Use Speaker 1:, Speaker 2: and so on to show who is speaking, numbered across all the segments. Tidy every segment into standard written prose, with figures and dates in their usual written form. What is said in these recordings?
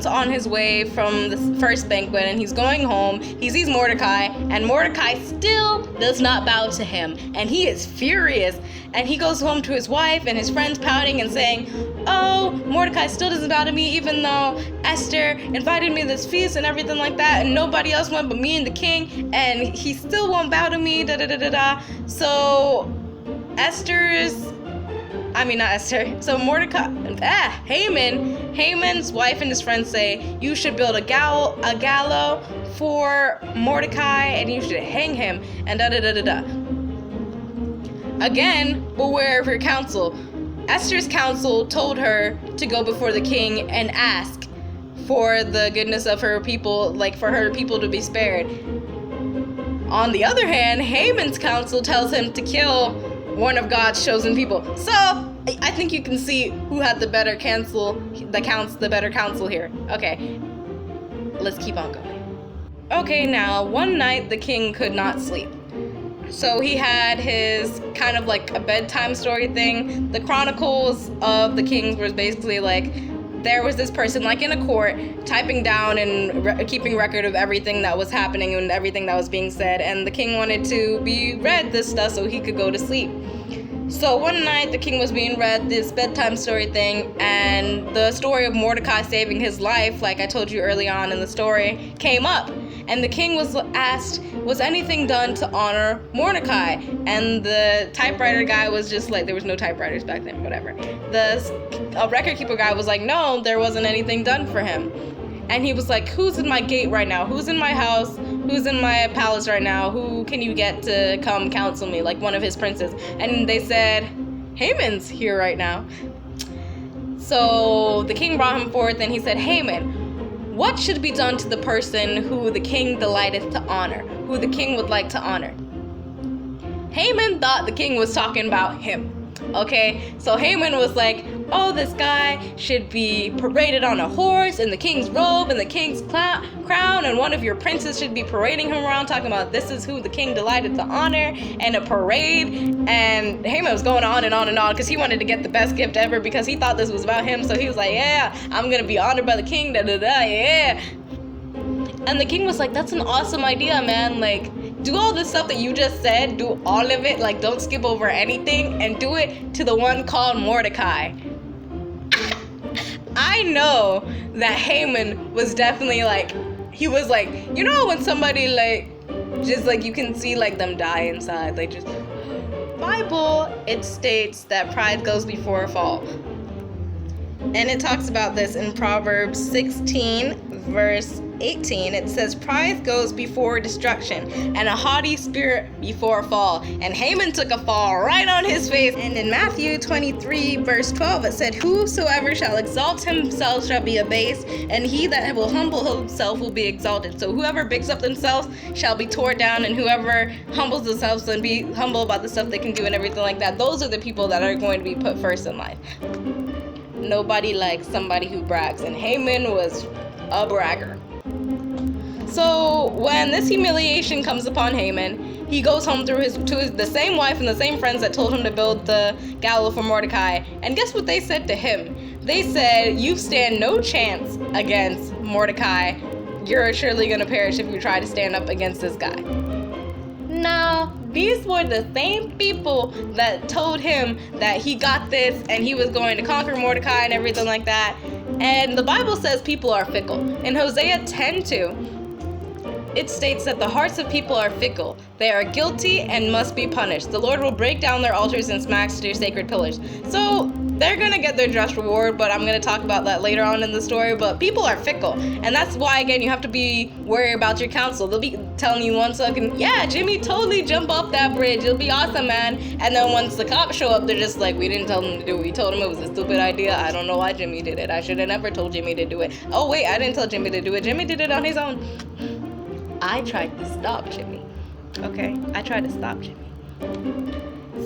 Speaker 1: Haman's on his way from the first banquet, and he's going home. He sees Mordecai, and Mordecai still does not bow to him, and he is furious. And he goes home to his wife and his friends, pouting and saying, "Oh, Mordecai still doesn't bow to me, even though Esther invited me to this feast and everything like that, and nobody else went but me and the king, and he still won't bow to me, da da da da da." So Haman's wife and his friends say, "You should build a gallows for Mordecai, and you should hang him, and da da da da da." Again, beware of your counsel. Esther's counsel told her to go before the king and ask for the goodness of her people, like for her people to be spared. On the other hand, Haman's counsel tells him to kill one of God's chosen people. So I think you can see who had the better counsel here. Okay, let's keep on going. Okay, now one night the king could not sleep. So he had his kind of like a bedtime story thing. The Chronicles of the Kings was basically like, there was this person like in a court typing down and keeping record of everything that was happening and everything that was being said, and the king wanted to be read this stuff so he could go to sleep. So one night the king was being read this bedtime story thing, and the story of Mordecai saving his life, like I told you early on in the story, came up. And the king was asked, was anything done to honor Mordecai? And the typewriter guy was just like, there was no typewriters back then, whatever. The record keeper guy was like, no, there wasn't anything done for him. And he was like, who's in my gate right now? Who's in my house? Who's in my palace right now? Who can you get to come counsel me? Like one of his princes. And they said, Haman's here right now. So the king brought him forth and he said, Haman, what should be done to the person who the king delighteth to honor, who the king would like to honor? Haman thought the king was talking about him. Okay, so Haman was like, oh, this guy should be paraded on a horse in the king's robe and the king's crown, and one of your princes should be parading him around talking about this is who the king delighted to honor, and a parade. And Haman was going on and on and on because he wanted to get the best gift ever because he thought this was about him. So he was like, yeah, I'm gonna be honored by the king, da da da, yeah. And the king was like, that's an awesome idea, man. Like, do all the stuff that you just said, do all of it, like don't skip over anything, and do it to the one called Mordecai. I know that Haman was definitely like, he was like, you know when somebody like, just like you can see like them die inside, like just, Bible, it states that pride goes before a fall. And it talks about this in Proverbs 16, verse 18. It says, pride goes before destruction, and a haughty spirit before a fall. And Haman took a fall right on his face. And in Matthew 23, verse 12, it said, whosoever shall exalt himself shall be abased, and he that will humble himself will be exalted. So whoever bigs up themselves shall be torn down, and whoever humbles themselves and be humble about the stuff they can do and everything like that, those are the people that are going to be put first in life. Nobody likes somebody who brags, and Haman was a bragger. So when this humiliation comes upon Haman, he goes home to the same wife and the same friends that told him to build the gallows for Mordecai. And guess what they said to him? They said, you stand no chance against Mordecai. You're surely going to perish if you try to stand up against this guy. Now, these were the same people that told him that he got this and he was going to conquer Mordecai and everything like that. And the Bible says people are fickle. In Hosea 10:2, it states that the hearts of people are fickle. They are guilty and must be punished. The Lord will break down their altars and smash their sacred pillars. So they're going to get their just reward, but I'm going to talk about that later on in the story. But people are fickle. And that's why, again, you have to be worried about your counsel. They'll be telling you one second, yeah, Jimmy, totally jump off that bridge. It'll be awesome, man. And then once the cops show up, they're just like, we didn't tell him to do it. We told him it was a stupid idea. I don't know why Jimmy did it. I should have never told Jimmy to do it. Oh, wait, I didn't tell Jimmy to do it. Jimmy did it on his own. I tried to stop Jimmy. Okay? I tried to stop Jimmy.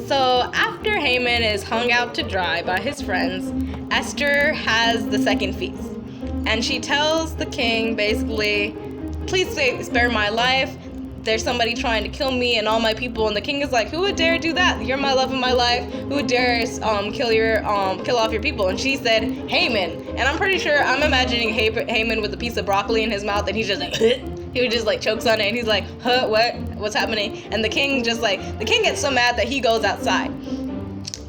Speaker 1: So after Haman is hung out to dry by his friends, Esther has the second feast. And she tells the king basically, please spare my life. there's somebody trying to kill me and all my people. And the king is like, who would dare do that? You're my love of my life. Who would dare kill off your people? And she said, Haman. And I'm pretty sure, I'm imagining Haman with a piece of broccoli in his mouth, and he's just like, he would just like chokes on it, and he's like, what's happening? And the king gets so mad that he goes outside.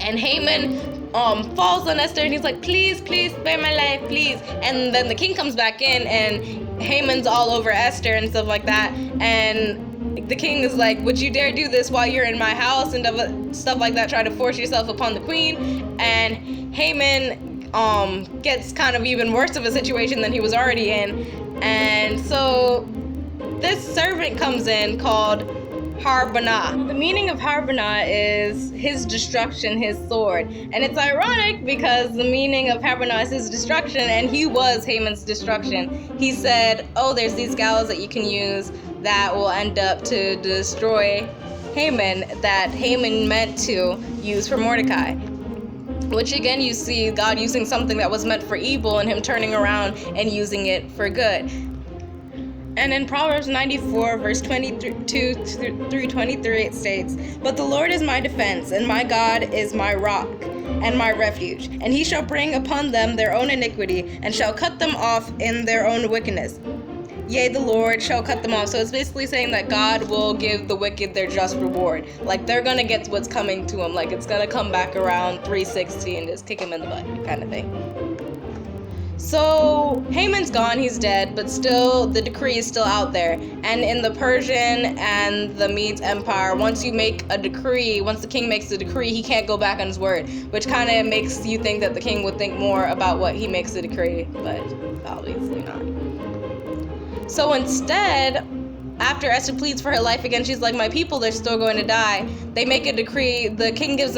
Speaker 1: And Haman falls on Esther, and he's like, please spare my life, please. And then the king comes back in, and Haman's all over Esther and stuff like that. And the king is like, would you dare do this while you're in my house and stuff like that, try to force yourself upon the queen? And Haman gets kind of even worse of a situation than he was already in. And so this servant comes in called Harbonah. The meaning of Harbonah is his destruction, his sword. And it's ironic because the meaning of Harbonah is his destruction, and he was Haman's destruction. He said, oh, there's these gallows that you can use that will end up to destroy Haman, that Haman meant to use for Mordecai. Which again, you see God using something that was meant for evil and him turning around and using it for good. And in Proverbs 94, verse 22 through 23, it states, but the Lord is my defense, and my God is my rock and my refuge. And he shall bring upon them their own iniquity, and shall cut them off in their own wickedness. Yea, the Lord shall cut them off. So it's basically saying that God will give the wicked their just reward. Like, they're going to get what's coming to them. Like, it's going to come back around 360 and just kick him in the butt, kind of thing. So Haman's gone, he's dead, but still the decree is still out there. And in the Persian and the Medes Empire, once you make a decree, once the king makes a decree, he can't go back on his word, which kind of makes you think that the king would think more about what he makes a decree, but obviously not. So instead, after Esther pleads for her life again, she's like, my people, they're still going to die. They make a decree. The king gives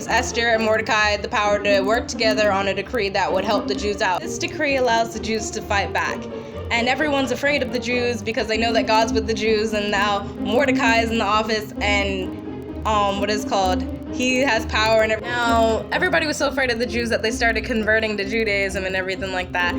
Speaker 1: Esther and Mordecai the power to work together on a decree that would help the Jews out. This decree allows the Jews to fight back. And everyone's afraid of the Jews because they know that God's with the Jews, and now Mordecai is in the office, and he has power, and now everybody was so afraid of the Jews that they started converting to Judaism and everything like that.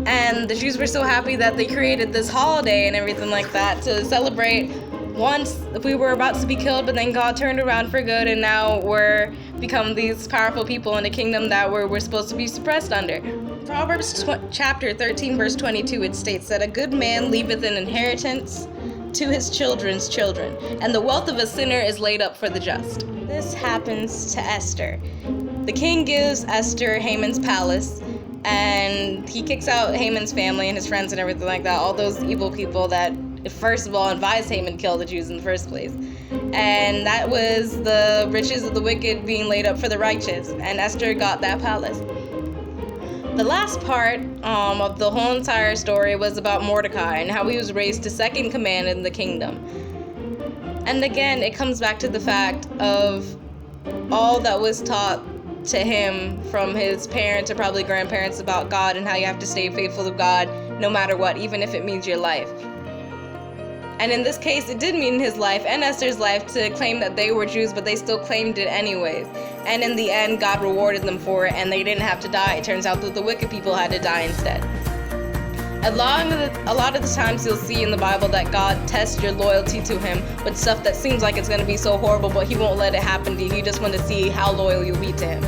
Speaker 1: And the Jews were so happy that they created this holiday and everything like that to celebrate once we were about to be killed, but then God turned around for good, and now we're become these powerful people in a kingdom that we're supposed to be suppressed under. Proverbs chapter 13 verse 22, it states that a good man leaveth an inheritance to his children's children, and the wealth of a sinner is laid up for the just. This happens to Esther. The king gives Esther Haman's palace, and he kicks out Haman's family and his friends and everything like that, all those evil people that first of all advised Haman to kill the Jews in the first place. And that was the riches of the wicked being laid up for the righteous, and Esther got that palace. The last part of the whole entire story was about Mordecai and how he was raised to second command in the kingdom. And again, it comes back to the fact of all that was taught to him from his parents or probably grandparents about God and how you have to stay faithful to God no matter what, even if it means your life. And in this case, it did mean his life and Esther's life to claim that they were Jews, but they still claimed it anyways. And in the end, God rewarded them for it, and they didn't have to die. It turns out that the wicked people had to die instead. A lot of the times you'll see in the Bible that God tests your loyalty to him with stuff that seems like it's going to be so horrible, but he won't let it happen to you. He just wants to see how loyal you'll be to him.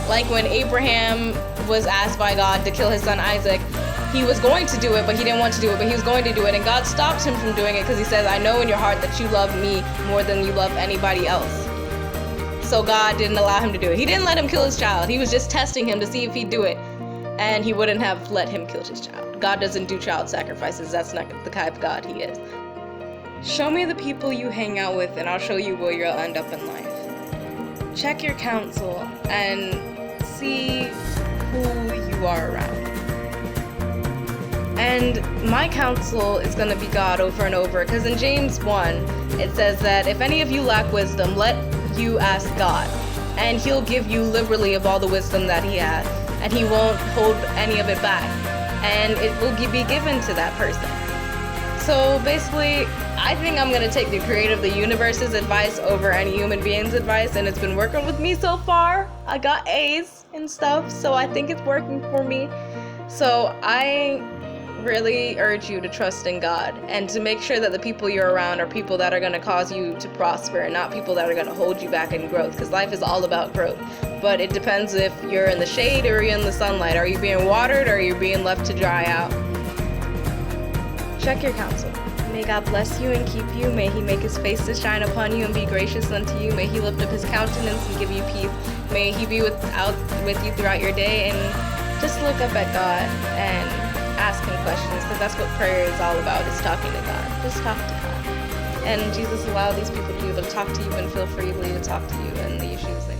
Speaker 1: Like when Abraham was asked by God to kill his son Isaac, he was going to do it, but he didn't want to do it, but he was going to do it. And God stopped him from doing it because he says, I know in your heart that you love me more than you love anybody else. So God didn't allow him to do it. He didn't let him kill his child. He was just testing him to see if he'd do it. And he wouldn't have let him kill his child. God doesn't do child sacrifices. That's not the kind of God he is. Show me the people you hang out with, and I'll show you where you'll end up in life. Check your counsel and see who you are around. And my counsel is going to be God over and over, because in James 1, it says that if any of you lack wisdom, let you ask God, and he'll give you liberally of all the wisdom that he has, and he won't hold any of it back, and it will be given to that person. So basically, I think I'm going to take the creator of the universe's advice over any human being's advice, and it's been working with me so far. I got A's and stuff, so I think it's working for me. So I really urge you to trust in God and to make sure that the people you're around are people that are going to cause you to prosper and not people that are going to hold you back in growth, because life is all about growth. But it depends if you're in the shade or you're in the sunlight. Are you being watered or are you being left to dry out? Check your counsel. May God bless you and keep you. May he make his face to shine upon you and be gracious unto you. May he lift up his countenance and give you peace. May he be with you throughout your day, and just look up at God and ask him questions, because that's what prayer is all about, is talking to God. Just talk to God. And Jesus allowed these people to be able to talk to you and feel freely to talk to you and the issues there.